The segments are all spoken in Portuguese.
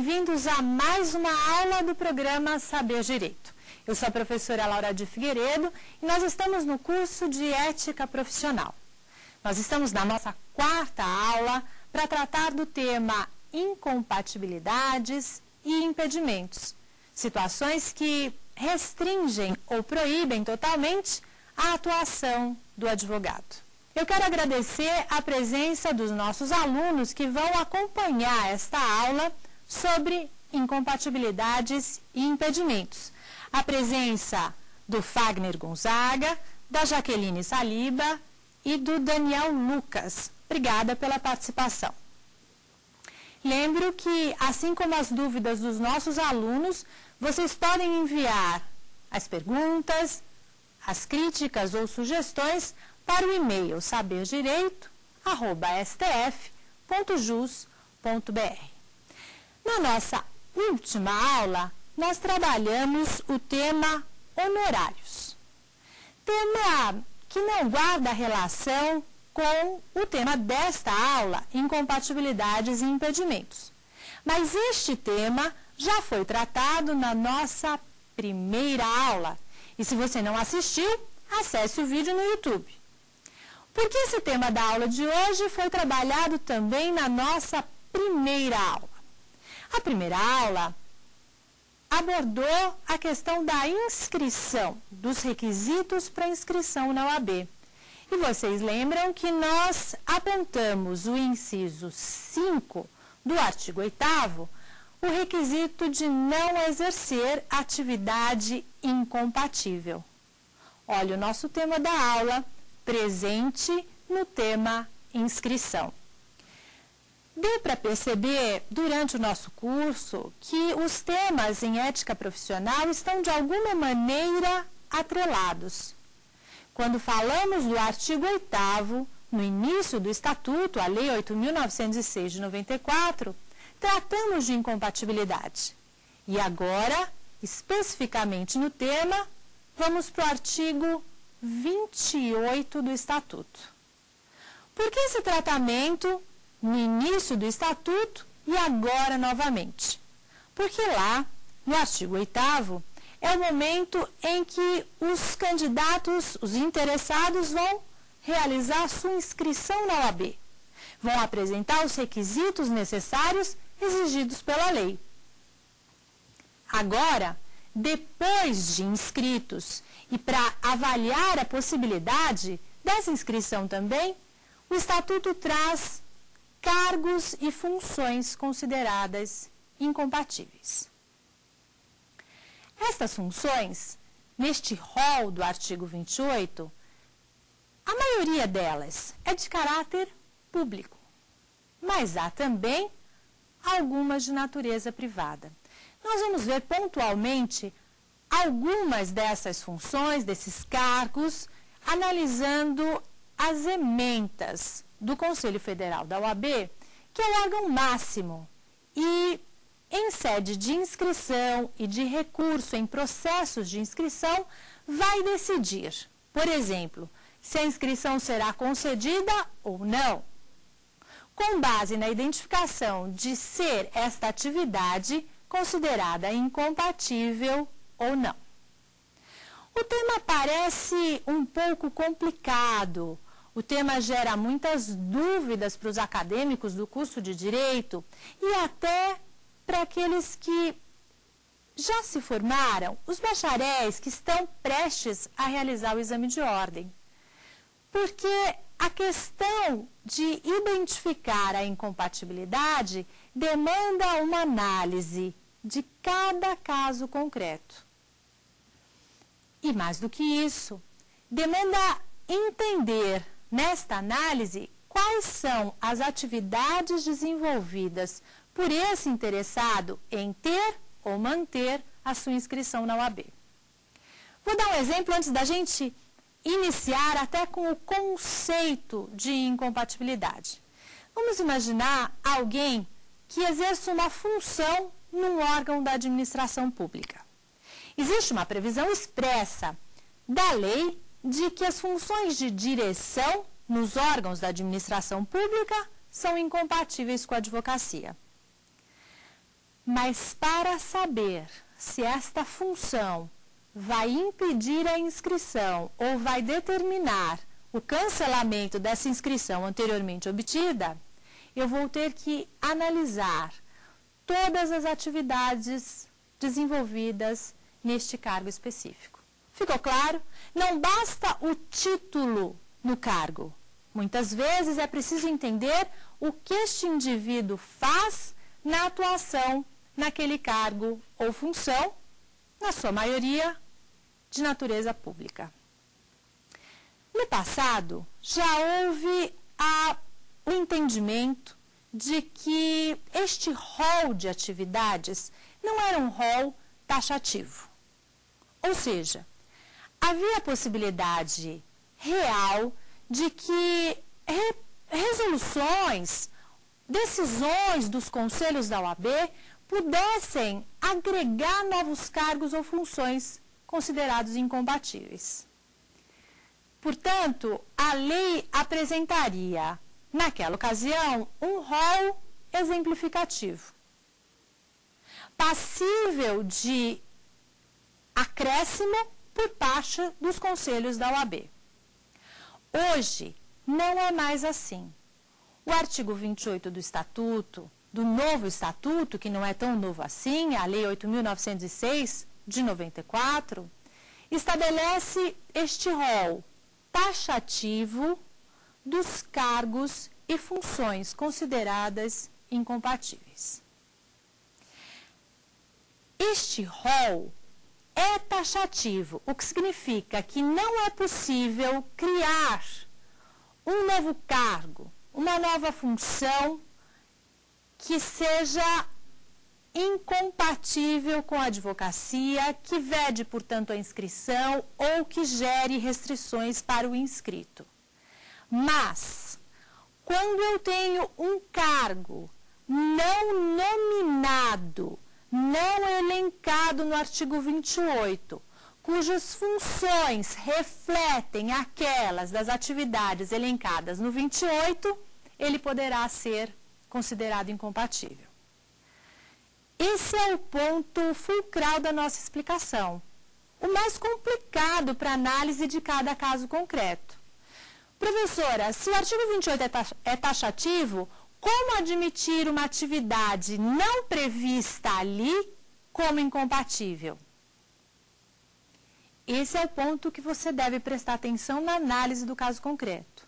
bem-vindos a mais uma aula do programa Saber Direito. Eu sou a professora Laura de Figueiredo e nós estamos no curso de Ética Profissional. Nós estamos na nossa quarta aula para tratar do tema incompatibilidades e impedimentos, situações que restringem ou proíbem totalmente a atuação do advogado. Eu quero agradecer a presença dos nossos alunos que vão acompanhar esta aula sobre incompatibilidades e impedimentos. A presença do Fagner Gonzaga, da Jaqueline Saliba e do Daniel Lucas. Obrigada pela participação. Lembro que, assim como as dúvidas dos nossos alunos, vocês podem enviar as perguntas, as críticas ou sugestões para o e-mail saberdireito@stf.jus.br. Na nossa última aula, nós trabalhamos o tema honorários. Tema que não guarda relação com o tema desta aula, incompatibilidades e impedimentos. Mas este tema já foi tratado na nossa primeira aula. E se você não assistiu, acesse o vídeo no YouTube. Porque esse tema da aula de hoje foi trabalhado também na nossa primeira aula. A primeira aula abordou a questão da inscrição, dos requisitos para inscrição na OAB. E vocês lembram que nós apontamos o inciso 5 do artigo 8º, o requisito de não exercer atividade incompatível. Olha o nosso tema da aula, presente no tema inscrição. Deu para perceber, durante o nosso curso, que os temas em ética profissional estão, de alguma maneira, atrelados. Quando falamos do artigo 8º, no início do Estatuto, a Lei 8.906 de 94, tratamos de incompatibilidade. E agora, especificamente no tema, vamos para o artigo 28 do Estatuto. Por que esse tratamento no início do Estatuto e agora novamente? Porque lá, no artigo 8º, é o momento em que os candidatos, os interessados, vão realizar sua inscrição na OAB. Vão apresentar os requisitos necessários exigidos pela lei. Agora, depois de inscritos e para avaliar a possibilidade dessa inscrição também, o Estatuto traz cargos e funções consideradas incompatíveis. Estas funções, neste rol do artigo 28, a maioria delas é de caráter público, mas há também algumas de natureza privada. Nós vamos ver pontualmente algumas dessas funções, desses cargos, analisando as ementas do Conselho Federal da OAB, que é o órgão máximo, e em sede de inscrição e de recurso em processos de inscrição, vai decidir, por exemplo, se a inscrição será concedida ou não, com base na identificação de ser esta atividade considerada incompatível ou não. O tema parece um pouco complicado. O tema gera muitas dúvidas para os acadêmicos do curso de Direito e até para aqueles que já se formaram, os bacharéis que estão prestes a realizar o exame de ordem. Porque a questão de identificar a incompatibilidade demanda uma análise de cada caso concreto. E mais do que isso, demanda entender nesta análise quais são as atividades desenvolvidas por esse interessado em ter ou manter a sua inscrição na OAB. Vou dar um exemplo antes da gente iniciar até com o conceito de incompatibilidade. Vamos imaginar alguém que exerce uma função num órgão da administração pública. Existe uma previsão expressa da lei de que as funções de direção nos órgãos da administração pública são incompatíveis com a advocacia. Mas para saber se esta função vai impedir a inscrição ou vai determinar o cancelamento dessa inscrição anteriormente obtida, eu vou ter que analisar todas as atividades desenvolvidas neste cargo específico. Ficou claro? Não basta o título no cargo. Muitas vezes é preciso entender o que este indivíduo faz na atuação naquele cargo ou função, na sua maioria, de natureza pública. No passado, já houve o entendimento de que este rol de atividades não era um rol taxativo. Ou seja, havia a possibilidade real de que resoluções, decisões dos conselhos da OAB pudessem agregar novos cargos ou funções considerados incompatíveis. Portanto, a lei apresentaria, naquela ocasião, um rol exemplificativo, passível de acréscimo por parte dos conselhos da OAB. Hoje, não é mais assim. O artigo 28 do Estatuto, do novo Estatuto, que não é tão novo assim, a Lei 8.906, de 94, estabelece este rol taxativo dos cargos e funções consideradas incompatíveis. Este rol é taxativo, o que significa que não é possível criar um novo cargo, uma nova função que seja incompatível com a advocacia, que vede, portanto, a inscrição ou que gere restrições para o inscrito. Mas, quando eu tenho um cargo não nominado, não elencado no artigo 28, cujas funções refletem aquelas das atividades elencadas no 28, ele poderá ser considerado incompatível. Esse é o ponto fulcral da nossa explicação, o mais complicado para análise de cada caso concreto. Professora, se o artigo 28 é taxativo, como admitir uma atividade não prevista ali como incompatível? Esse é o ponto que você deve prestar atenção na análise do caso concreto.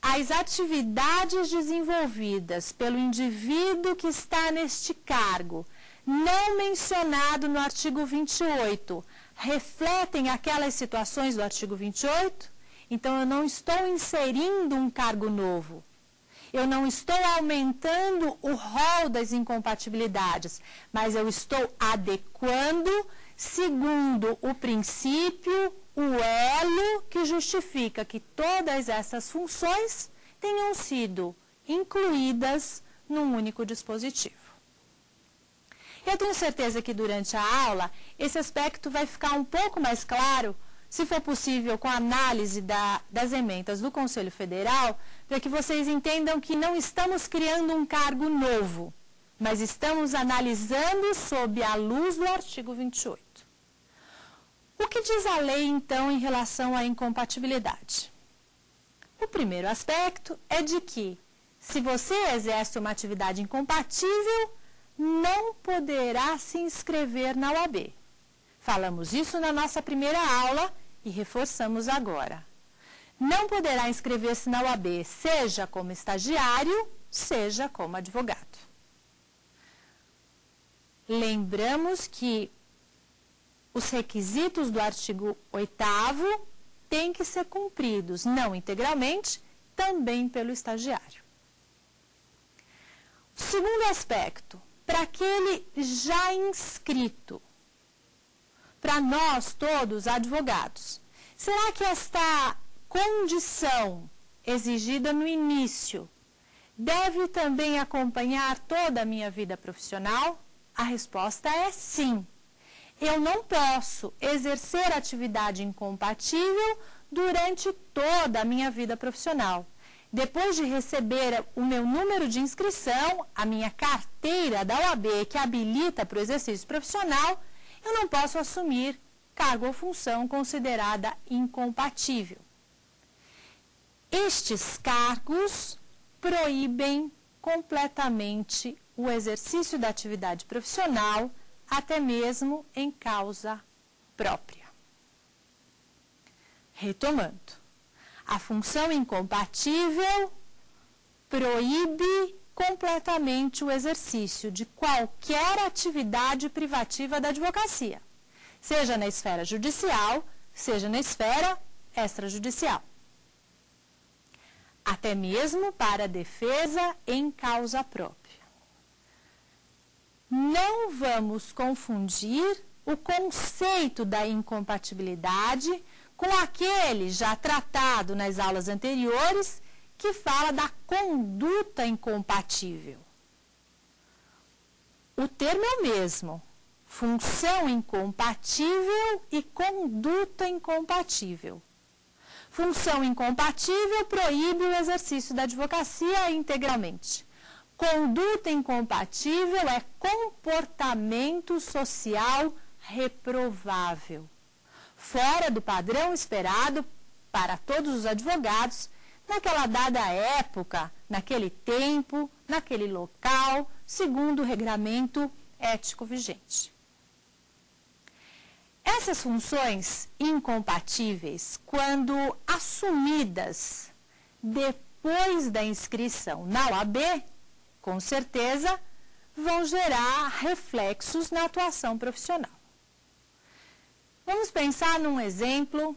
As atividades desenvolvidas pelo indivíduo que está neste cargo, não mencionado no artigo 28, refletem aquelas situações do artigo 28? Então, eu não estou inserindo um cargo novo. Eu não estou aumentando o rol das incompatibilidades, mas eu estou adequando segundo o princípio, o elo que justifica que todas essas funções tenham sido incluídas num único dispositivo. Eu tenho certeza que durante a aula esse aspecto vai ficar um pouco mais claro, se for possível, com a análise das emendas do Conselho Federal, para que vocês entendam que não estamos criando um cargo novo, mas estamos analisando sob a luz do artigo 28. O que diz a lei, então, em relação à incompatibilidade? O primeiro aspecto é de que, se você exerce uma atividade incompatível, não poderá se inscrever na OAB. Falamos isso na nossa primeira aula e reforçamos agora. Não poderá inscrever-se na OAB, seja como estagiário, seja como advogado. Lembramos que os requisitos do artigo 8º têm que ser cumpridos, não integralmente, também pelo estagiário. O segundo aspecto, para aquele já inscrito, para nós todos advogados, será que esta condição exigida no início deve também acompanhar toda a minha vida profissional? A resposta é sim. Eu não posso exercer atividade incompatível durante toda a minha vida profissional. depois de receber o meu número de inscrição, a minha carteira da OAB que habilita para o exercício profissional, eu não posso assumir cargo ou função considerada incompatível. Estes cargos proíbem completamente o exercício da atividade profissional, até mesmo em causa própria. Retomando, a função incompatível proíbe completamente o exercício de qualquer atividade privativa da advocacia, seja na esfera judicial, seja na esfera extrajudicial. Até mesmo para defesa em causa própria. Não vamos confundir o conceito da incompatibilidade com aquele já tratado nas aulas anteriores, que fala da conduta incompatível. O termo é o mesmo, função incompatível e conduta incompatível. Função incompatível proíbe o exercício da advocacia integralmente. Conduta incompatível é comportamento social reprovável, fora do padrão esperado para todos os advogados naquela dada época, naquele tempo, naquele local, segundo o regramento ético vigente. Essas funções incompatíveis, quando assumidas depois da inscrição na OAB, com certeza vão gerar reflexos na atuação profissional. Vamos pensar num exemplo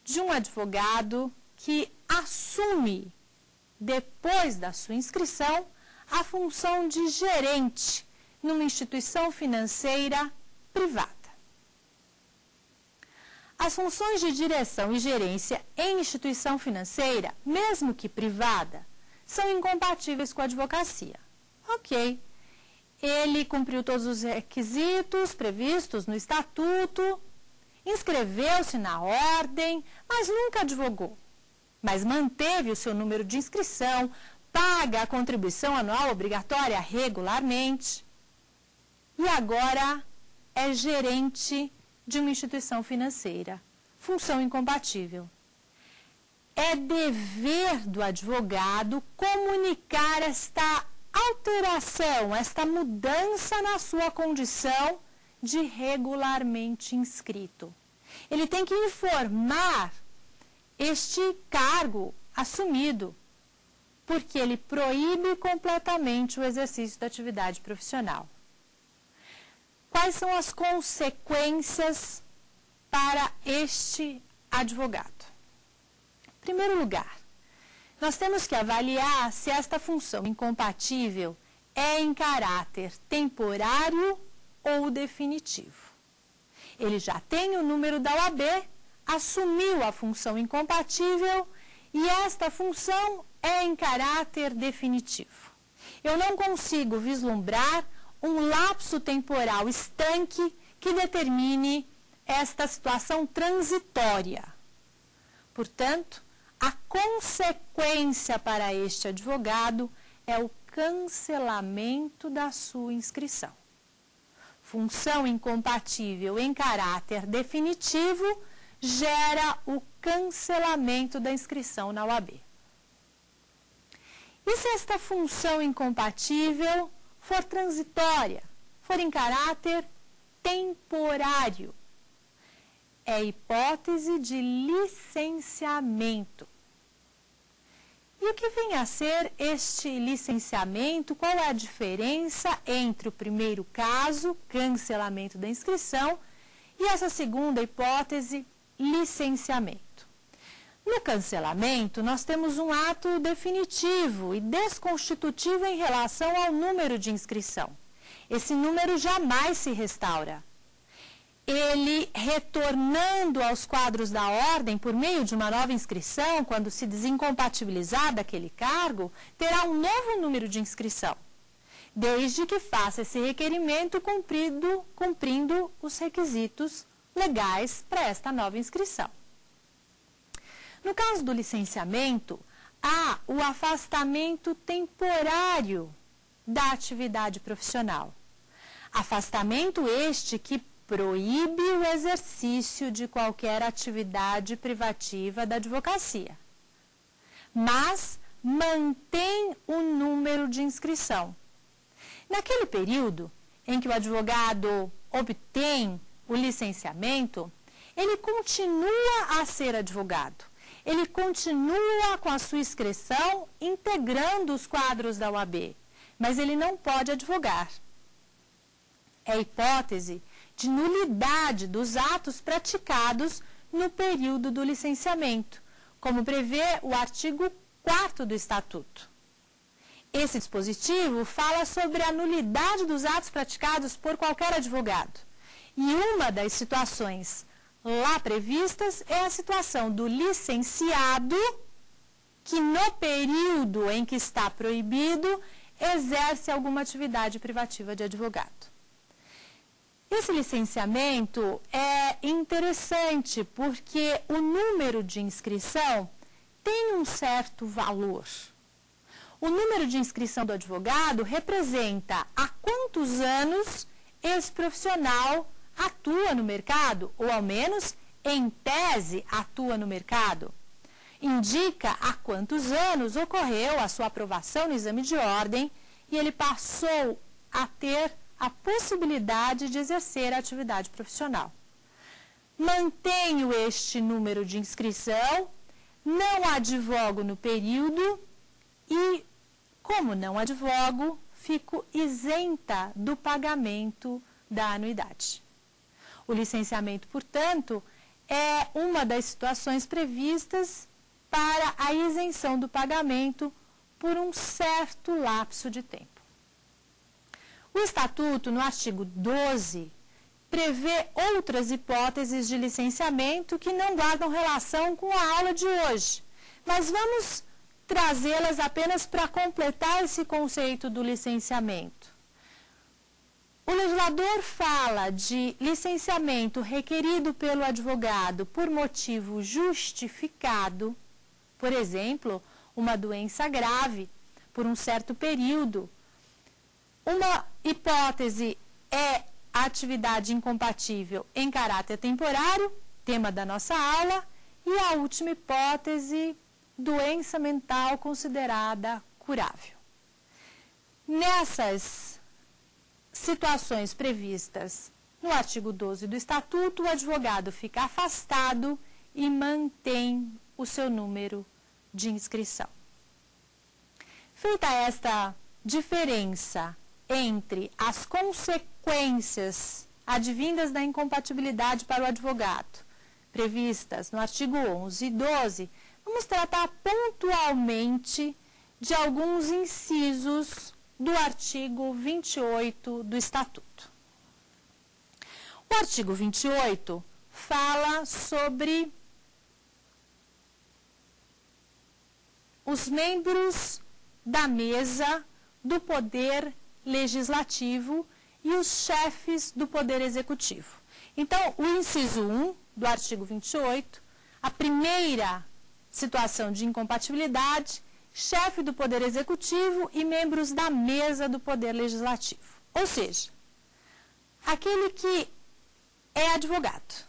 de um advogado que assume, depois da sua inscrição, a função de gerente numa instituição financeira privada. As funções de direção e gerência em instituição financeira, mesmo que privada, são incompatíveis com a advocacia. Ok, ele cumpriu todos os requisitos previstos no estatuto, inscreveu-se na ordem, mas nunca advogou. Mas manteve o seu número de inscrição, paga a contribuição anual obrigatória regularmente e agora é gerente de uma instituição financeira. Função incompatível. É dever do advogado comunicar esta alteração, esta mudança na sua condição de regularmente inscrito. Ele tem que informar este cargo assumido, porque ele proíbe completamente o exercício da atividade profissional. Quais são as consequências para este advogado? Em primeiro lugar, nós temos que avaliar se esta função incompatível é em caráter temporário ou definitivo. Ele já tem o número da OAB, assumiu a função incompatível e esta função é em caráter definitivo. Eu não consigo vislumbrar um lapso temporal estanque que determine esta situação transitória. Portanto, a consequência para este advogado é o cancelamento da sua inscrição. Função incompatível em caráter definitivo gera o cancelamento da inscrição na OAB. E se esta função incompatível for transitória, for em caráter temporário? É hipótese de licenciamento. E o que vem a ser este licenciamento? Qual é a diferença entre o primeiro caso, cancelamento da inscrição, e essa segunda hipótese, licenciamento? No cancelamento, nós temos um ato definitivo e desconstitutivo em relação ao número de inscrição. Esse número jamais se restaura. Ele, retornando aos quadros da ordem por meio de uma nova inscrição, quando se desincompatibilizar daquele cargo, terá um novo número de inscrição, desde que faça esse requerimento cumprindo os requisitos legais para esta nova inscrição. No caso do licenciamento, há o afastamento temporário da atividade profissional. Afastamento este que proíbe o exercício de qualquer atividade privativa da advocacia, mas mantém o número de inscrição. Naquele período em que o advogado obtém o licenciamento, ele continua a ser advogado. Ele continua com a sua inscrição integrando os quadros da OAB, mas ele não pode advogar. É a hipótese de nulidade dos atos praticados no período do licenciamento, como prevê o artigo 4º do Estatuto. Esse dispositivo fala sobre a nulidade dos atos praticados por qualquer advogado. E uma das situações lá previstas é a situação do licenciado que, no período em que está proibido, exerce alguma atividade privativa de advogado. Esse licenciamento é interessante porque o número de inscrição tem um certo valor. O número de inscrição do advogado representa há quantos anos esse profissional atua no mercado, ou ao menos, em tese, atua no mercado. Indica há quantos anos ocorreu a sua aprovação no exame de ordem e ele passou a ter a possibilidade de exercer a atividade profissional. Mantenho este número de inscrição, não advogo no período e, como não advogo, fico isenta do pagamento da anuidade. O licenciamento, portanto, é uma das situações previstas para a isenção do pagamento por um certo lapso de tempo. O Estatuto, no artigo 12, prevê outras hipóteses de licenciamento que não guardam relação com a aula de hoje, mas vamos trazê-las apenas para completar esse conceito do licenciamento. O legislador fala de licenciamento requerido pelo advogado por motivo justificado, por exemplo, uma doença grave, por um certo período. Uma hipótese é a atividade incompatível em caráter temporário, tema da nossa aula, e a última hipótese, doença mental considerada curável. Nessas situações previstas no artigo 12 do Estatuto, o advogado fica afastado e mantém o seu número de inscrição. Feita esta diferença entre as consequências advindas da incompatibilidade para o advogado, previstas no artigo 11 e 12, vamos tratar pontualmente de alguns incisos do artigo 28 do Estatuto. O artigo 28 fala sobre os membros da mesa do Poder Legislativo e os chefes do Poder Executivo. Então, o inciso 1 do artigo 28, a primeira situação de incompatibilidade, chefe do Poder Executivo e membros da mesa do Poder Legislativo. Ou seja, aquele que é advogado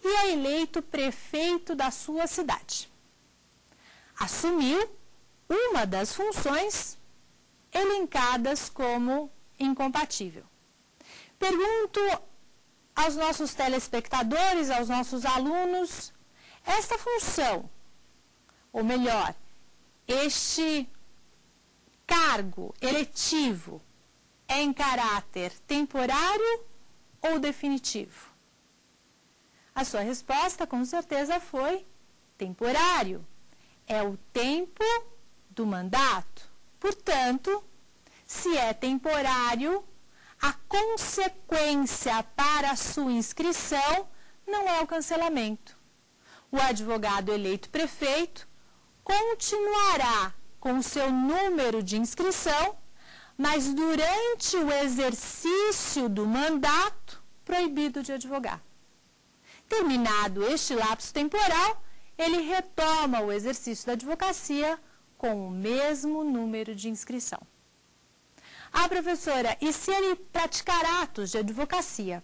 e é eleito prefeito da sua cidade. Assumiu uma das funções elencadas como incompatível. Pergunto aos nossos telespectadores, aos nossos alunos, esta função, ou melhor, este cargo eletivo é em caráter temporário ou definitivo? A sua resposta, com certeza, foi temporário. É o tempo do mandato. Portanto, se é temporário, a consequência para a sua inscrição não é o cancelamento. O advogado eleito prefeito continuará com o seu número de inscrição, mas durante o exercício do mandato, proibido de advogar. Terminado este lapso temporal, ele retoma o exercício da advocacia com o mesmo número de inscrição. Ah, professora, e se ele praticar atos de advocacia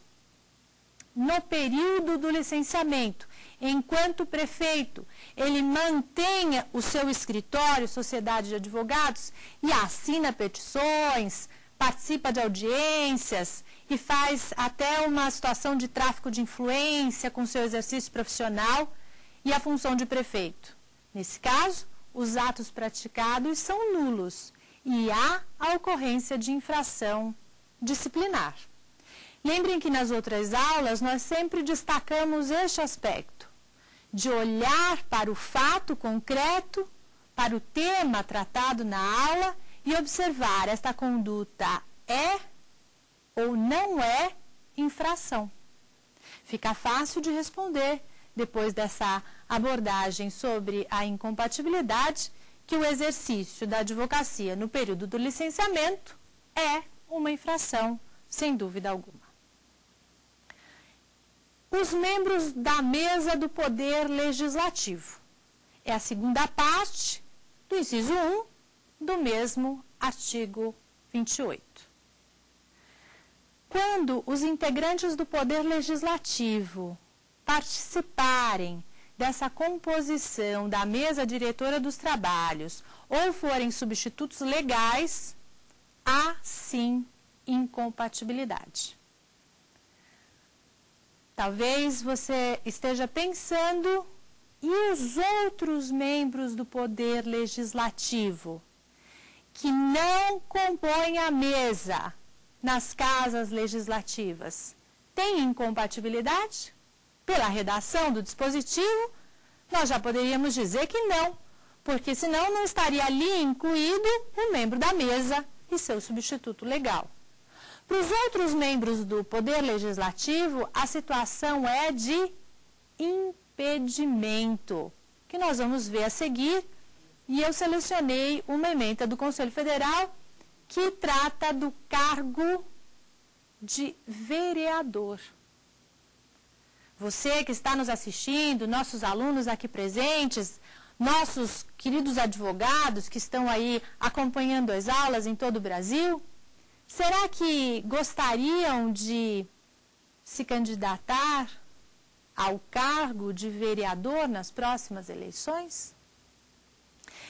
no período do licenciamento, enquanto prefeito, ele mantenha o seu escritório, sociedade de advogados, e assina petições, participa de audiências e faz até uma situação de tráfico de influência com seu exercício profissional e a função de prefeito. Nesse caso, os atos praticados são nulos e há a ocorrência de infração disciplinar. Lembrem que nas outras aulas nós sempre destacamos este aspecto, de olhar para o fato concreto, para o tema tratado na aula e observar esta conduta é ou não é infração. Fica fácil de responder, depois dessa abordagem sobre a incompatibilidade, que o exercício da advocacia no período do licenciamento é uma infração, sem dúvida alguma. Os membros da mesa do Poder Legislativo. É a segunda parte do inciso 1 do mesmo artigo 28. Quando os integrantes do Poder Legislativo participarem dessa composição da mesa diretora dos trabalhos ou forem substitutos legais, há sim incompatibilidade. Talvez você esteja pensando, e os outros membros do Poder Legislativo que não compõem a mesa nas casas legislativas, têm incompatibilidade? Pela redação do dispositivo, nós já poderíamos dizer que não, porque senão não estaria ali incluído o membro da mesa e seu substituto legal. Para os outros membros do Poder Legislativo, a situação é de impedimento, que nós vamos ver a seguir, e eu selecionei uma ementa do Conselho Federal que trata do cargo de vereador. Você que está nos assistindo, nossos alunos aqui presentes, nossos queridos advogados que estão aí acompanhando as aulas em todo o Brasil, será que gostariam de se candidatar ao cargo de vereador nas próximas eleições?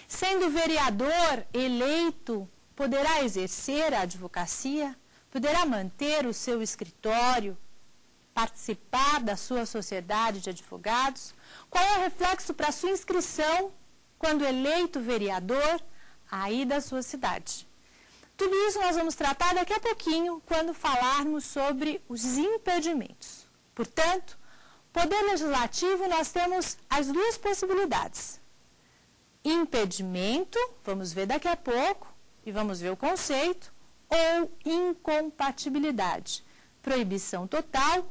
Sendo vereador eleito, poderá exercer a advocacia, poderá manter o seu escritório, participar da sua sociedade de advogados? Qual é o reflexo para a sua inscrição quando eleito vereador aí da sua cidade? Tudo isso nós vamos tratar daqui a pouquinho, quando falarmos sobre os impedimentos. Portanto, Poder Legislativo, nós temos as duas possibilidades. Impedimento, vamos ver daqui a pouco, e vamos ver o conceito, ou incompatibilidade. Proibição total,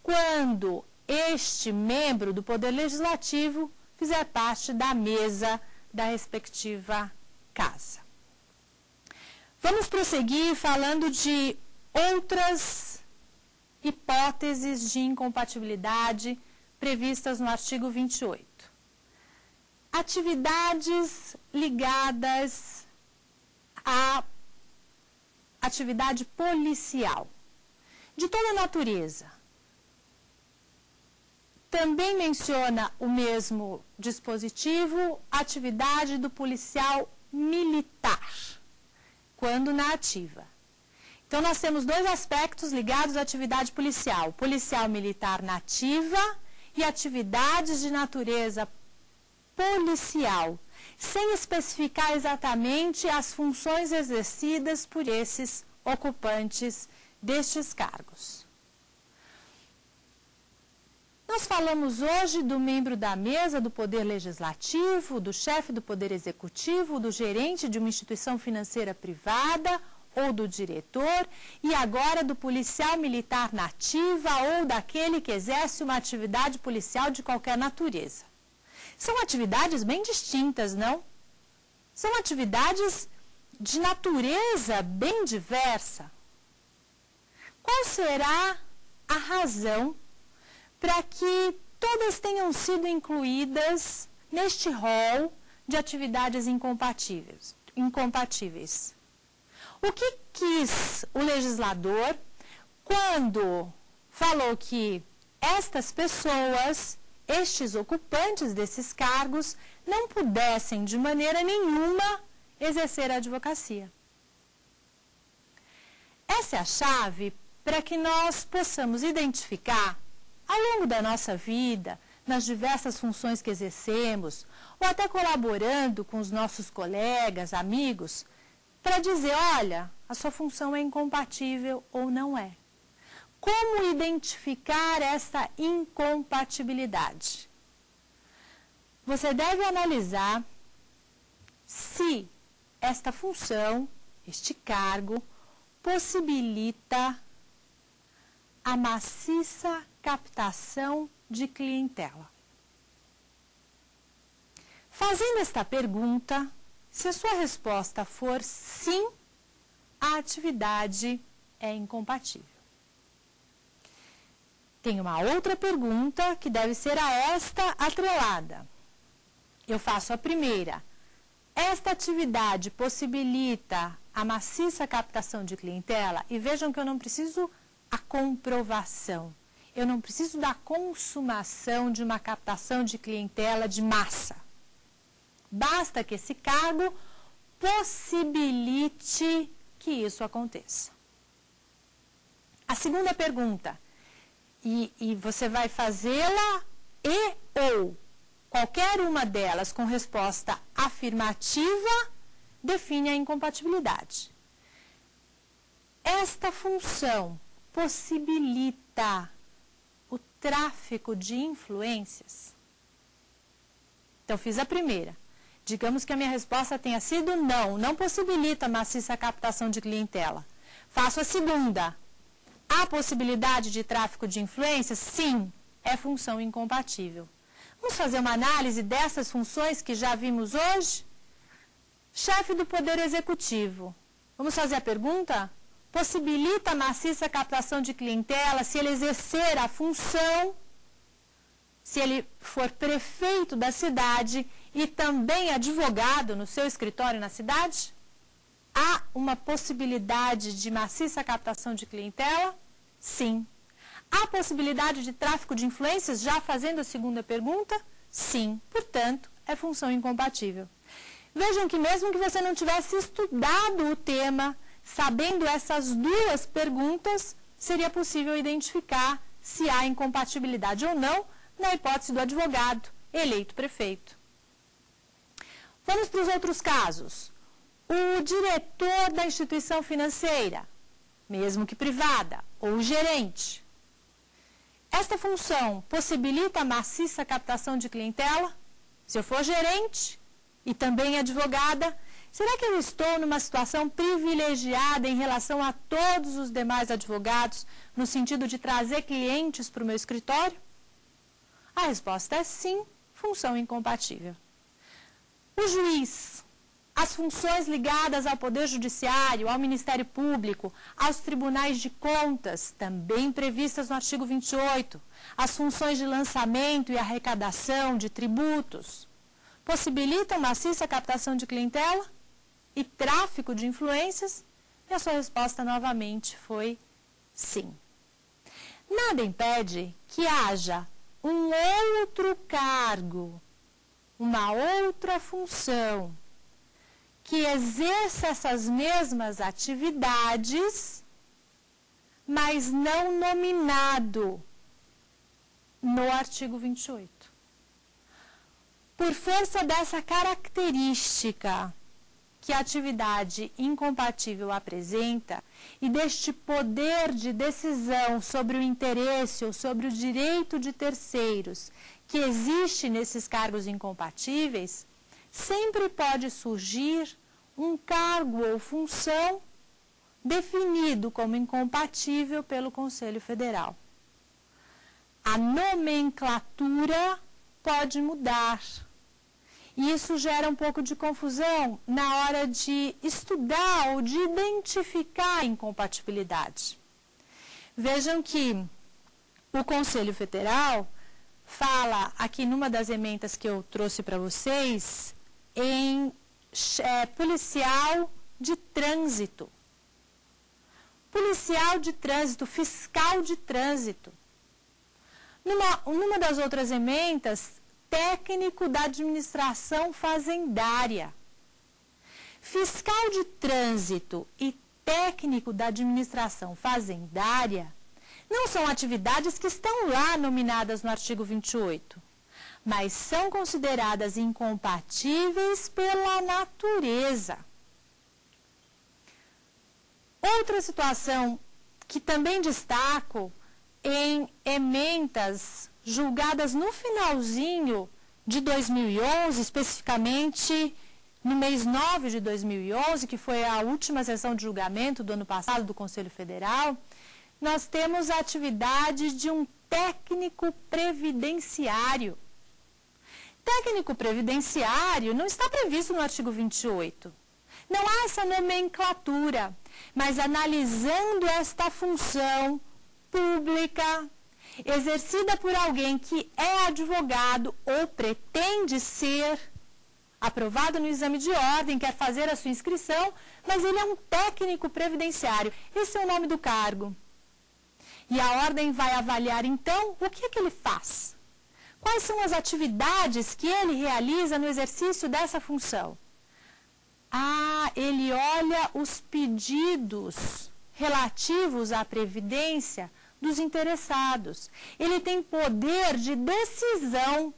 quando este membro do Poder Legislativo fizer parte da mesa da respectiva casa. Vamos prosseguir falando de outras hipóteses de incompatibilidade previstas no artigo 28. Atividades ligadas à atividade policial, de toda natureza. Também menciona o mesmo dispositivo, atividade do policial militar, quando na ativa. Então, nós temos dois aspectos ligados à atividade policial: policial militar na ativa e atividades de natureza policial, sem especificar exatamente as funções exercidas por esses ocupantes destes cargos. Nós falamos hoje do membro da mesa do Poder Legislativo, do chefe do Poder Executivo, do gerente de uma instituição financeira privada ou do diretor, e agora do policial militar na ativa ou daquele que exerce uma atividade policial de qualquer natureza. São atividades bem distintas, não? São atividades de natureza bem diversa. Qual será a razão para que todas tenham sido incluídas neste rol de atividades incompatíveis. O que quis o legislador quando falou que estas pessoas, estes ocupantes desses cargos, não pudessem de maneira nenhuma exercer a advocacia? Essa é a chave para que nós possamos identificar, ao longo da nossa vida, nas diversas funções que exercemos, ou até colaborando com os nossos colegas, amigos, para dizer, olha, a sua função é incompatível ou não é. Como identificar essa incompatibilidade? Você deve analisar se esta função, este cargo, possibilita a maciça captação de clientela. Fazendo esta pergunta, se a sua resposta for sim, a atividade é incompatível. Tem uma outra pergunta que deve ser a esta atrelada. Eu faço a primeira. Esta atividade possibilita a maciça captação de clientela? E vejam que eu não preciso a comprovação. Eu não preciso da consumação de uma captação de clientela de massa. Basta que esse cargo possibilite que isso aconteça. A segunda pergunta, e você vai fazê-la ou qualquer uma delas com resposta afirmativa, define a incompatibilidade. Esta função possibilita o tráfico de influências? Então, fiz a primeira. Digamos que a minha resposta tenha sido não, não possibilita a maciça captação de clientela. Faço a segunda. Há possibilidade de tráfico de influências? Sim, é função incompatível. Vamos fazer uma análise dessas funções que já vimos hoje? Chefe do Poder Executivo. Vamos fazer a pergunta? Possibilita a maciça captação de clientela se ele exercer a função, se ele for prefeito da cidade e também advogado no seu escritório na cidade? Há uma possibilidade de maciça captação de clientela? Sim. Há possibilidade de tráfico de influências, já fazendo a segunda pergunta? Sim. Portanto, é função incompatível. Vejam que mesmo que você não tivesse estudado o tema, sabendo essas duas perguntas, seria possível identificar se há incompatibilidade ou não na hipótese do advogado eleito prefeito. Vamos para os outros casos. O diretor da instituição financeira, mesmo que privada, ou o gerente. Esta função possibilita a maciça captação de clientela? Se eu for gerente e também advogada, será que eu estou numa situação privilegiada em relação a todos os demais advogados, no sentido de trazer clientes para o meu escritório? A resposta é sim, função incompatível. O juiz, as funções ligadas ao Poder Judiciário, ao Ministério Público, aos tribunais de contas, também previstas no artigo 28, as funções de lançamento e arrecadação de tributos, possibilitam maciça captação de clientela e tráfico de influências? E a sua resposta novamente foi sim. Nada impede que haja um outro cargo, uma outra função, que exerça essas mesmas atividades, mas não nominado no artigo 28. Por força dessa característica que a atividade incompatível apresenta e deste poder de decisão sobre o interesse ou sobre o direito de terceiros que existe nesses cargos incompatíveis, sempre pode surgir um cargo ou função definido como incompatível pelo Conselho Federal. A nomenclatura pode mudar. E isso gera um pouco de confusão na hora de estudar ou de identificar a incompatibilidade. Vejam que o Conselho Federal fala aqui numa das emendas que eu trouxe para vocês, em policial de trânsito. Policial de trânsito, fiscal de trânsito. Numa das outras emendas, técnico da administração fazendária. Fiscal de trânsito e técnico da administração fazendária não são atividades que estão lá nominadas no artigo 28, mas são consideradas incompatíveis pela natureza. Outra situação que também destaco em emendas julgadas no finalzinho de 2011, especificamente no mês 9 de 2011, que foi a última sessão de julgamento do ano passado do Conselho Federal, nós temos a atividade de um técnico previdenciário. Técnico previdenciário não está previsto no artigo 28. Não há essa nomenclatura, mas analisando esta função pública, exercida por alguém que é advogado ou pretende ser, aprovado no exame de ordem, quer fazer a sua inscrição, mas ele é um técnico previdenciário. Esse é o nome do cargo. E a ordem vai avaliar, então, o que é que ele faz? Quais são as atividades que ele realiza no exercício dessa função? Ele olha os pedidos relativos à previdência dos interessados. Ele tem poder de decisão.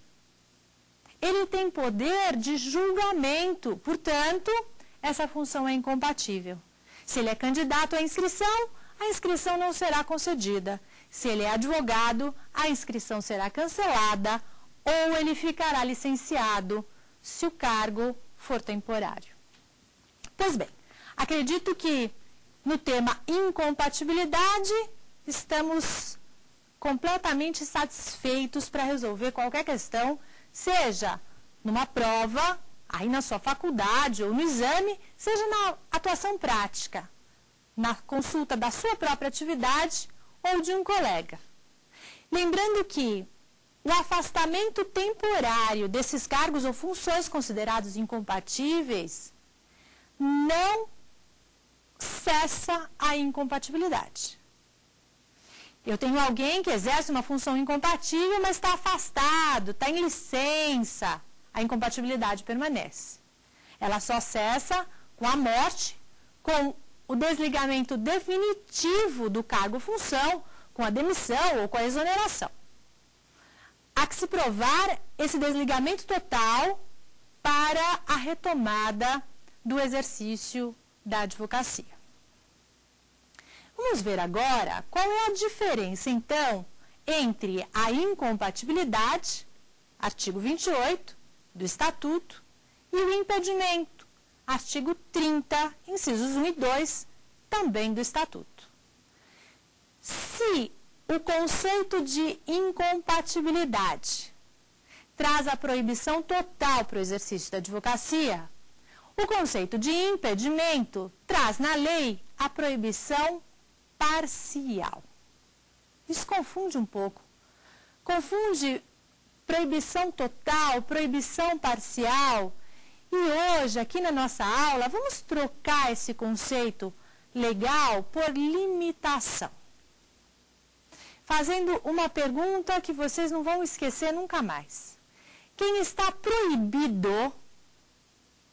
Ele tem poder de julgamento. Portanto, essa função é incompatível. Se ele é candidato à inscrição, a inscrição não será concedida. Se ele é advogado, a inscrição será cancelada ou ele ficará licenciado se o cargo for temporário. Pois bem, acredito que no tema incompatibilidade estamos completamente satisfeitos para resolver qualquer questão, seja numa prova, aí na sua faculdade ou no exame, seja na atuação prática, na consulta da sua própria atividade ou de um colega. Lembrando que o afastamento temporário desses cargos ou funções considerados incompatíveis não cessa a incompatibilidade. Eu tenho alguém que exerce uma função incompatível, mas está afastado, está em licença. A incompatibilidade permanece. Ela só cessa com a morte, com o desligamento definitivo do cargo ou função, com a demissão ou com a exoneração. Há que se provar esse desligamento total para a retomada do exercício da advocacia. Vamos ver agora qual é a diferença, então, entre a incompatibilidade, artigo 28 do Estatuto, e o impedimento, artigo 30, incisos 1 e 2, também do Estatuto. Se o conceito de incompatibilidade traz a proibição total para o exercício da advocacia, o conceito de impedimento traz na lei a proibição parcial. Isso confunde um pouco. Confunde proibição total, proibição parcial. E hoje, aqui na nossa aula, vamos trocar esse conceito legal por limitação. Fazendo uma pergunta que vocês não vão esquecer nunca mais. Quem está proibido,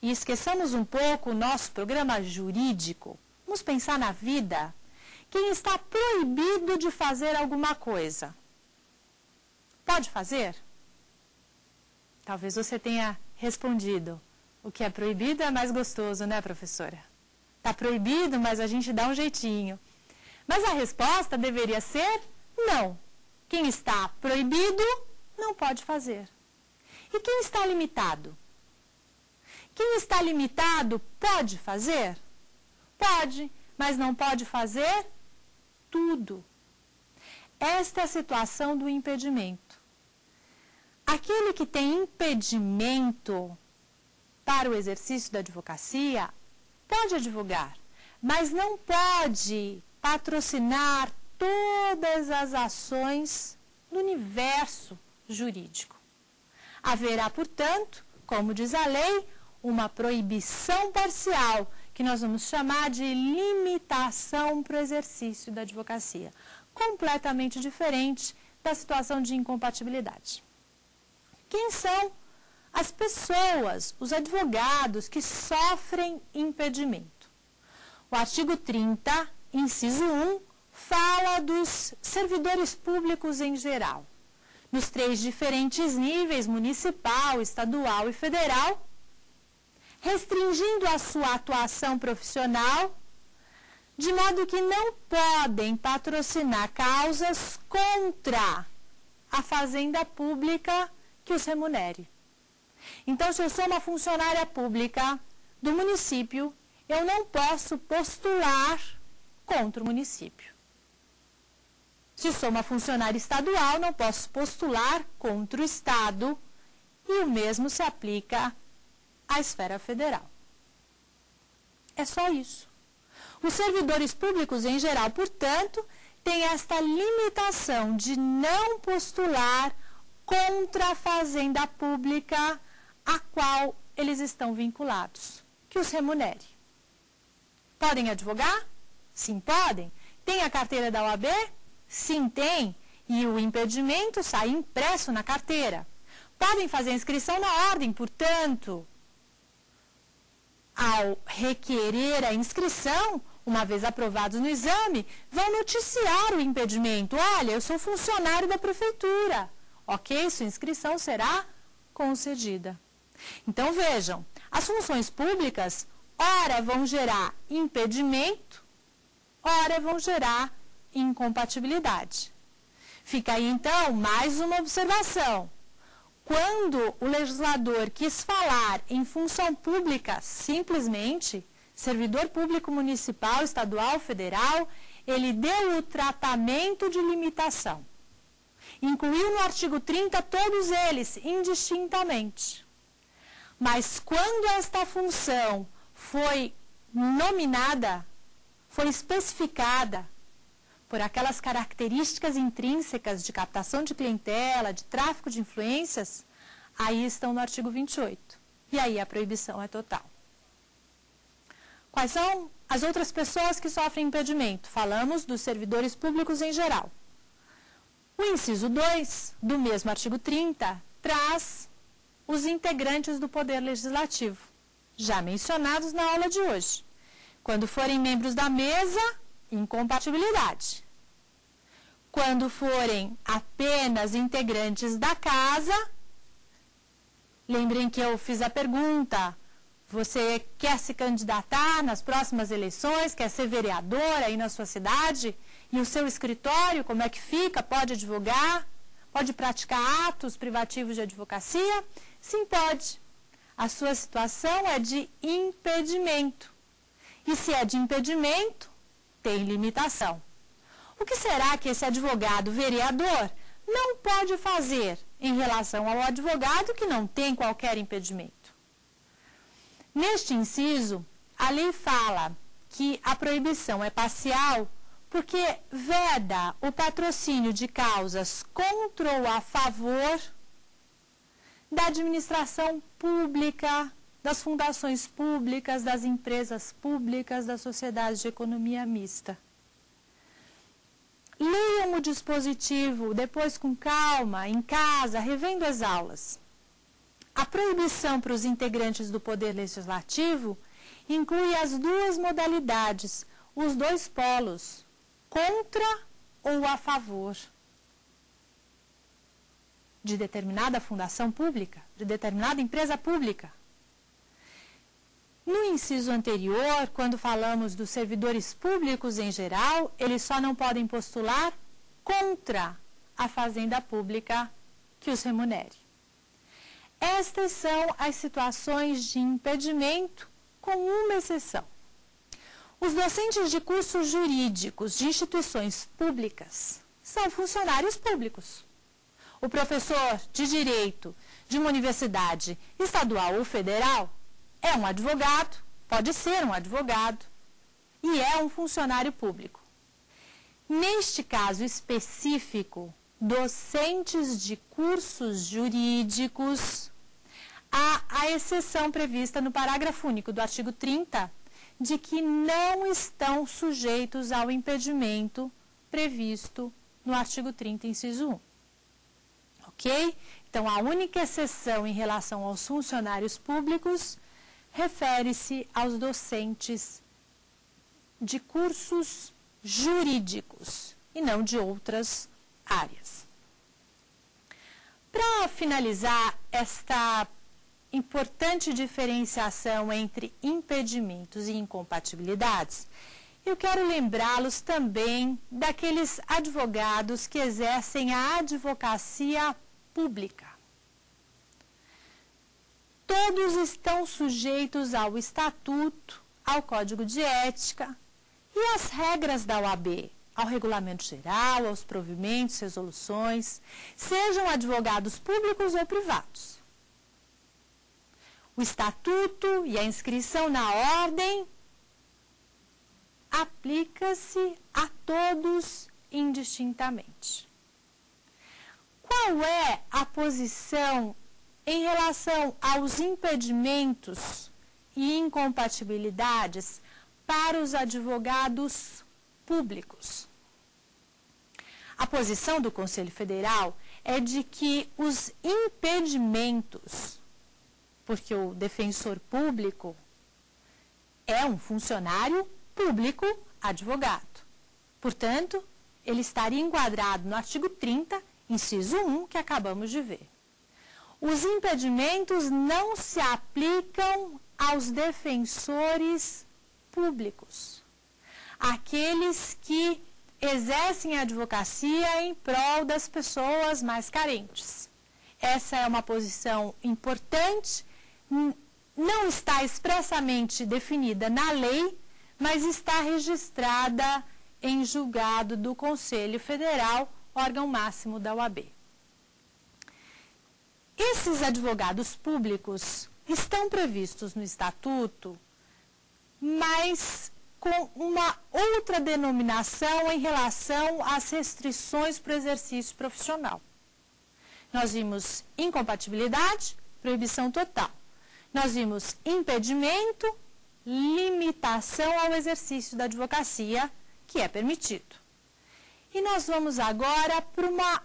e esqueçamos um pouco o nosso programa jurídico, vamos pensar na vida, quem está proibido de fazer alguma coisa, pode fazer? Talvez você tenha respondido, o que é proibido é mais gostoso, né, professora? Está proibido, mas a gente dá um jeitinho. Mas a resposta deveria ser não. Quem está proibido não pode fazer. E quem está limitado? Quem está limitado pode fazer? Pode, mas não pode fazer tudo. Esta é a situação do impedimento. Aquele que tem impedimento para o exercício da advocacia pode advogar, mas não pode patrocinar todas as ações do universo jurídico. Haverá, portanto, como diz a lei, uma proibição parcial, que nós vamos chamar de limitação para o exercício da advocacia, completamente diferente da situação de incompatibilidade. Quem são as pessoas, os advogados que sofrem impedimento? O artigo 30, inciso 1, fala dos servidores públicos em geral, nos 3 diferentes níveis, municipal, estadual e federal, restringindo a sua atuação profissional, de modo que não podem patrocinar causas contra a fazenda pública que os remunere. Então, se eu sou uma funcionária pública do município, eu não posso postular contra o município. Se sou uma funcionária estadual, não posso postular contra o Estado, e o mesmo se aplica à esfera federal. É só isso. Os servidores públicos em geral, portanto, têm esta limitação de não postular contra a fazenda pública a qual eles estão vinculados, que os remunere. Podem advogar? Sim, podem. Tem a carteira da OAB? Sim, tem. E o impedimento sai impresso na carteira. Podem fazer inscrição na ordem, portanto, ao requerer a inscrição, uma vez aprovados no exame, vão noticiar o impedimento. Olha, eu sou funcionário da prefeitura. Ok, sua inscrição será concedida. Então, vejam, as funções públicas, ora vão gerar impedimento, ora vão gerar incompatibilidade. Fica aí, então, mais uma observação. Quando o legislador quis falar em função pública, simplesmente, servidor público municipal, estadual, federal, ele deu o tratamento de limitação. Incluiu no artigo 30 todos eles, indistintamente. Mas quando esta função foi nominada, foi especificada por aquelas características intrínsecas de captação de clientela, de tráfico de influências, aí estão no artigo 28. E aí a proibição é total. Quais são as outras pessoas que sofrem impedimento? Falamos dos servidores públicos em geral. O inciso 2 do mesmo artigo 30 traz os integrantes do Poder Legislativo, já mencionados na aula de hoje. Quando forem membros da mesa, incompatibilidade. Quando forem apenas integrantes da casa, lembrem que eu fiz a pergunta, você quer se candidatar nas próximas eleições, quer ser vereador aí na sua cidade? E o seu escritório, como é que fica? Pode advogar? Pode praticar atos privativos de advocacia? Sim, pode. A sua situação é de impedimento. E se é de impedimento, tem limitação. O que será que esse advogado vereador não pode fazer em relação ao advogado que não tem qualquer impedimento? Neste inciso, a lei fala que a proibição é parcial porque veda o patrocínio de causas contra ou a favor da administração pública, das fundações públicas, das empresas públicas, das sociedades de economia mista. Leiam o dispositivo, depois com calma, em casa, revendo as aulas. A proibição para os integrantes do Poder Legislativo inclui as duas modalidades, os dois polos, contra ou a favor de determinada fundação pública, de determinada empresa pública. No inciso anterior, quando falamos dos servidores públicos em geral, eles só não podem postular contra a fazenda pública que os remunere. Estas são as situações de impedimento, com uma exceção. Os docentes de cursos jurídicos de instituições públicas são funcionários públicos. O professor de direito de uma universidade estadual ou federal é um advogado, pode ser um advogado, e é um funcionário público. Neste caso específico, docentes de cursos jurídicos, há a exceção prevista no parágrafo único do artigo 30, de que não estão sujeitos ao impedimento previsto no artigo 30, inciso 1. Ok? Então, a única exceção em relação aos funcionários públicos refere-se aos docentes de cursos jurídicos e não de outras áreas. Para finalizar esta importante diferenciação entre impedimentos e incompatibilidades, eu quero lembrá-los também daqueles advogados que exercem a advocacia pública. Todos estão sujeitos ao Estatuto, ao Código de Ética e às regras da OAB, ao Regulamento Geral, aos provimentos, resoluções, sejam advogados públicos ou privados. O Estatuto e a inscrição na ordem aplica-se a todos indistintamente. Qual é a posição em relação aos impedimentos e incompatibilidades para os advogados públicos? A posição do Conselho Federal é de que os impedimentos, porque o defensor público é um funcionário público advogado. Portanto, ele estaria enquadrado no artigo 30, inciso 1, que acabamos de ver. Os impedimentos não se aplicam aos defensores públicos, aqueles que exercem a advocacia em prol das pessoas mais carentes. Essa é uma posição importante, não está expressamente definida na lei, mas está registrada em julgado do Conselho Federal, órgão máximo da OAB. Esses advogados públicos estão previstos no Estatuto, mas com uma outra denominação em relação às restrições para o exercício profissional. Nós vimos incompatibilidade, proibição total. Nós vimos impedimento, limitação ao exercício da advocacia, que é permitido. E nós vamos agora para uma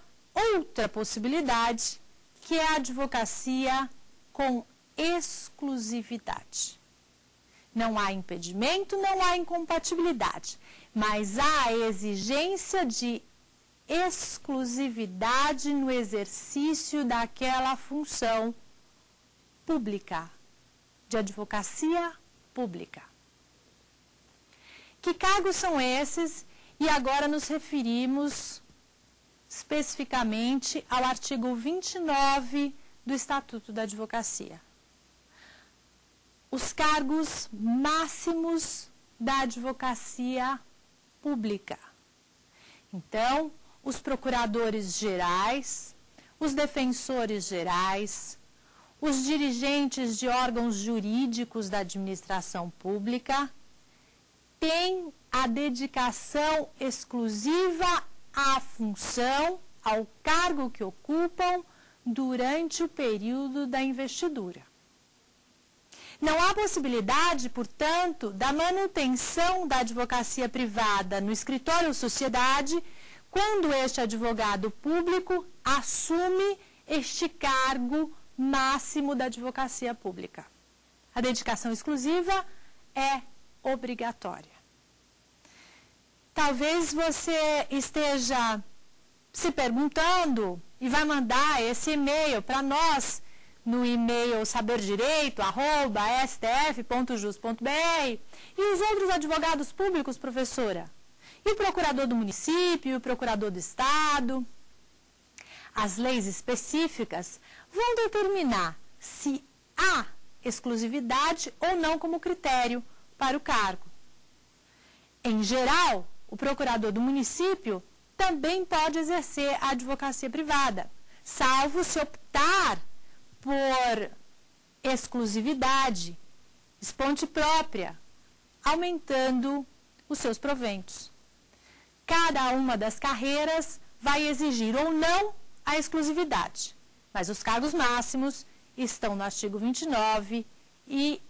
outra possibilidade, que é a advocacia com exclusividade. Não há impedimento, não há incompatibilidade, mas há a exigência de exclusividade no exercício daquela função pública, de advocacia pública. Que cargos são esses? E agora nos referimos especificamente ao artigo 29 do Estatuto da Advocacia. Os cargos máximos da advocacia pública. Então, os procuradores gerais, os defensores gerais, os dirigentes de órgãos jurídicos da administração pública têm a dedicação exclusiva à função, ao cargo que ocupam durante o período da investidura. Não há possibilidade, portanto, da manutenção da advocacia privada no escritório ou sociedade quando este advogado público assume este cargo máximo da advocacia pública. A dedicação exclusiva é obrigatória. Talvez você esteja se perguntando e vai mandar esse e-mail para nós no e-mail saberdireito@stf.jus.br. E os outros advogados públicos, professora? E o procurador do município, e o procurador do estado? As leis específicas vão determinar se há exclusividade ou não como critério para o cargo. Em geral, o procurador do município também pode exercer a advocacia privada, salvo se optar por exclusividade, esponte própria, aumentando os seus proventos. Cada uma das carreiras vai exigir ou não a exclusividade, mas os cargos máximos estão no artigo 29 e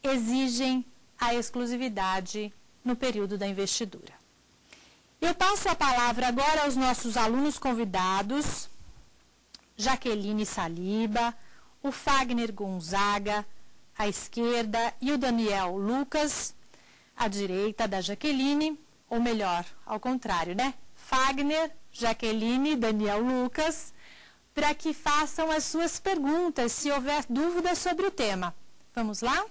exigem a exclusividade no período da investidura. Eu passo a palavra agora aos nossos alunos convidados, Jaqueline Saliba, o Fagner Gonzaga, à esquerda, e o Daniel Lucas, à direita da Jaqueline, ou melhor, ao contrário, né? Fagner, Jaqueline, Daniel Lucas, para que façam as suas perguntas, se houver dúvidas sobre o tema. Vamos lá?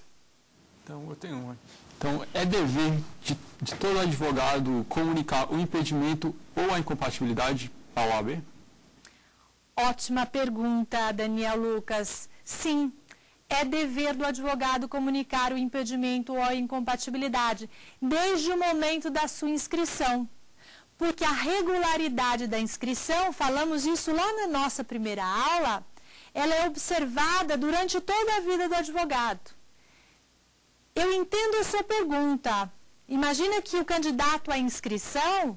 Então, eu tenho uma. Então, é dever de todo advogado comunicar o impedimento ou a incompatibilidade à OAB? Ótima pergunta, Daniel Lucas. Sim, é dever do advogado comunicar o impedimento ou a incompatibilidade, desde o momento da sua inscrição. Porque a regularidade da inscrição, falamos isso lá na nossa primeira aula, ela é observada durante toda a vida do advogado. Eu entendo a sua pergunta. Imagina que o candidato à inscrição,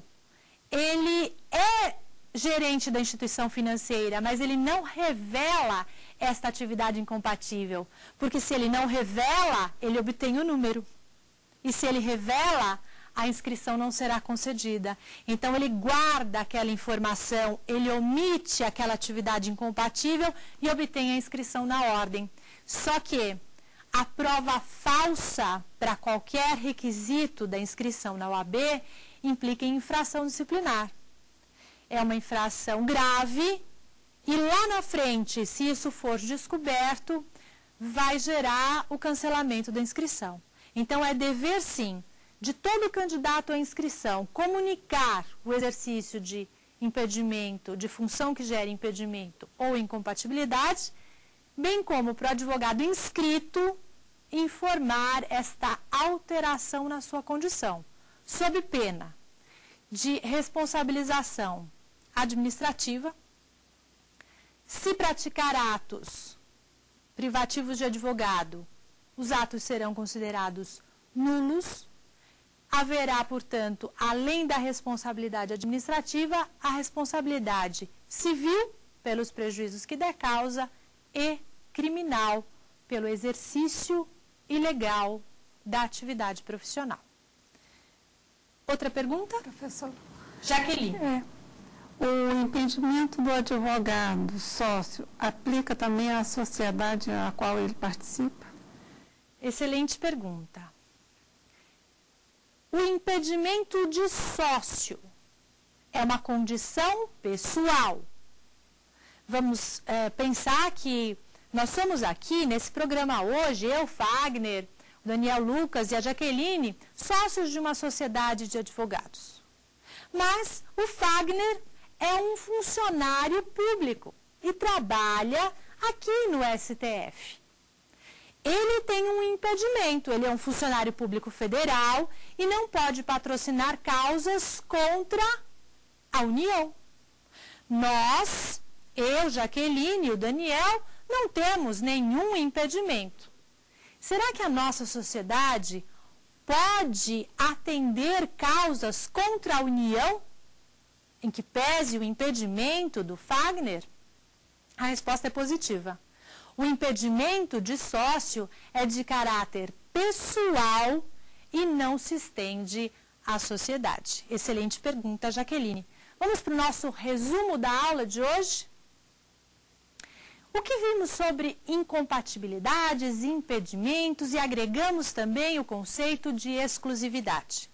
ele é gerente da instituição financeira, mas ele não revela esta atividade incompatível. Porque se ele não revela, ele obtém o número. E se ele revela, a inscrição não será concedida. Então, ele guarda aquela informação, ele omite aquela atividade incompatível e obtém a inscrição na ordem. Só que a prova falsa para qualquer requisito da inscrição na OAB implica em infração disciplinar. É uma infração grave e lá na frente, se isso for descoberto, vai gerar o cancelamento da inscrição. Então, é dever, sim, de todo candidato à inscrição comunicar o exercício de impedimento, de função que gere impedimento ou incompatibilidade, bem como para o advogado inscrito informar esta alteração na sua condição, sob pena de responsabilização administrativa, se praticar atos privativos de advogado, os atos serão considerados nulos. Haverá, portanto, além da responsabilidade administrativa, a responsabilidade civil pelos prejuízos que der causa e criminal pelo exercício ilegal da atividade profissional. Outra pergunta? Professor. Jaqueline. O impedimento do advogado sócio aplica também à sociedade a qual ele participa? Excelente pergunta. O impedimento de sócio é uma condição pessoal. Vamos pensar que nós somos aqui, nesse programa hoje, eu, Fagner, o Daniel Lucas e a Jaqueline, sócios de uma sociedade de advogados. Mas o Fagner é um funcionário público e trabalha aqui no STF. Ele tem um impedimento, ele é um funcionário público federal e não pode patrocinar causas contra a União. Nós, eu, Jaqueline e o Daniel, não temos nenhum impedimento. Será que a nossa sociedade pode atender causas contra a União, em que pese o impedimento do Fagner? A resposta é positiva. O impedimento de sócio é de caráter pessoal e não se estende à sociedade. Excelente pergunta, Jaqueline. Vamos para o nosso resumo da aula de hoje? O que vimos sobre incompatibilidades, impedimentos e agregamos também o conceito de exclusividade.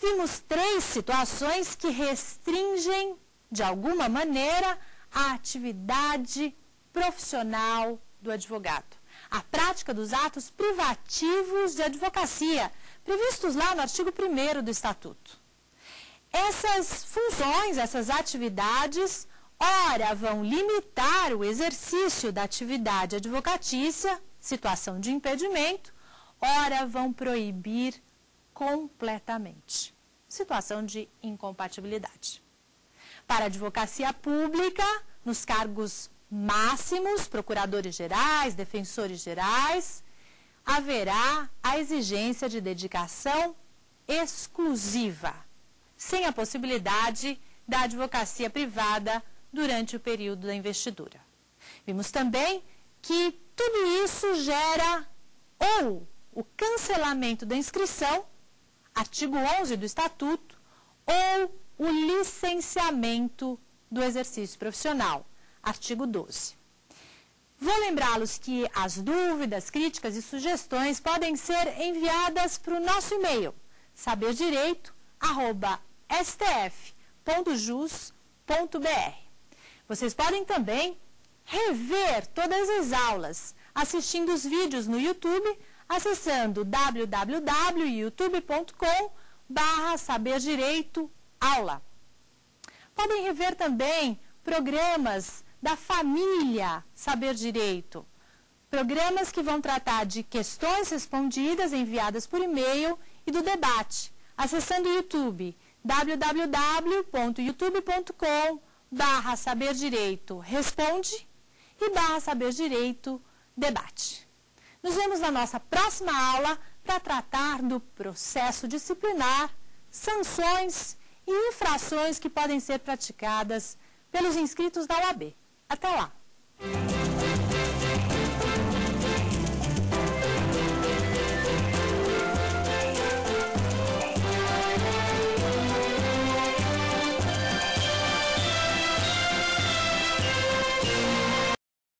Vimos 3 situações que restringem, de alguma maneira, a atividade profissional do advogado. A prática dos atos privativos de advocacia, previstos lá no artigo 1º do Estatuto. Essas funções, essas atividades, ora vão limitar o exercício da atividade advocatícia, situação de impedimento, ora vão proibir completamente, situação de incompatibilidade. Para a advocacia pública, nos cargos máximos, procuradores gerais, defensores gerais, haverá a exigência de dedicação exclusiva, sem a possibilidade da advocacia privada durante o período da investidura. Vimos também que tudo isso gera ou o cancelamento da inscrição, artigo 11 do Estatuto, ou o licenciamento do exercício profissional, artigo 12. Vou lembrá-los que as dúvidas, críticas e sugestões podem ser enviadas para o nosso e-mail, saberdireito@stf.jus.br. Vocês podem também rever todas as aulas assistindo os vídeos no YouTube, acessando www.youtube.com/saberdireitoaula. Podem rever também programas da família Saber Direito, programas que vão tratar de questões respondidas enviadas por e-mail e do debate, acessando o YouTube, www.youtube.com/saberdireito-responde e /saberdireito-debate. Nos vemos na nossa próxima aula para tratar do processo disciplinar, sanções e infrações que podem ser praticadas pelos inscritos da OAB. Até lá!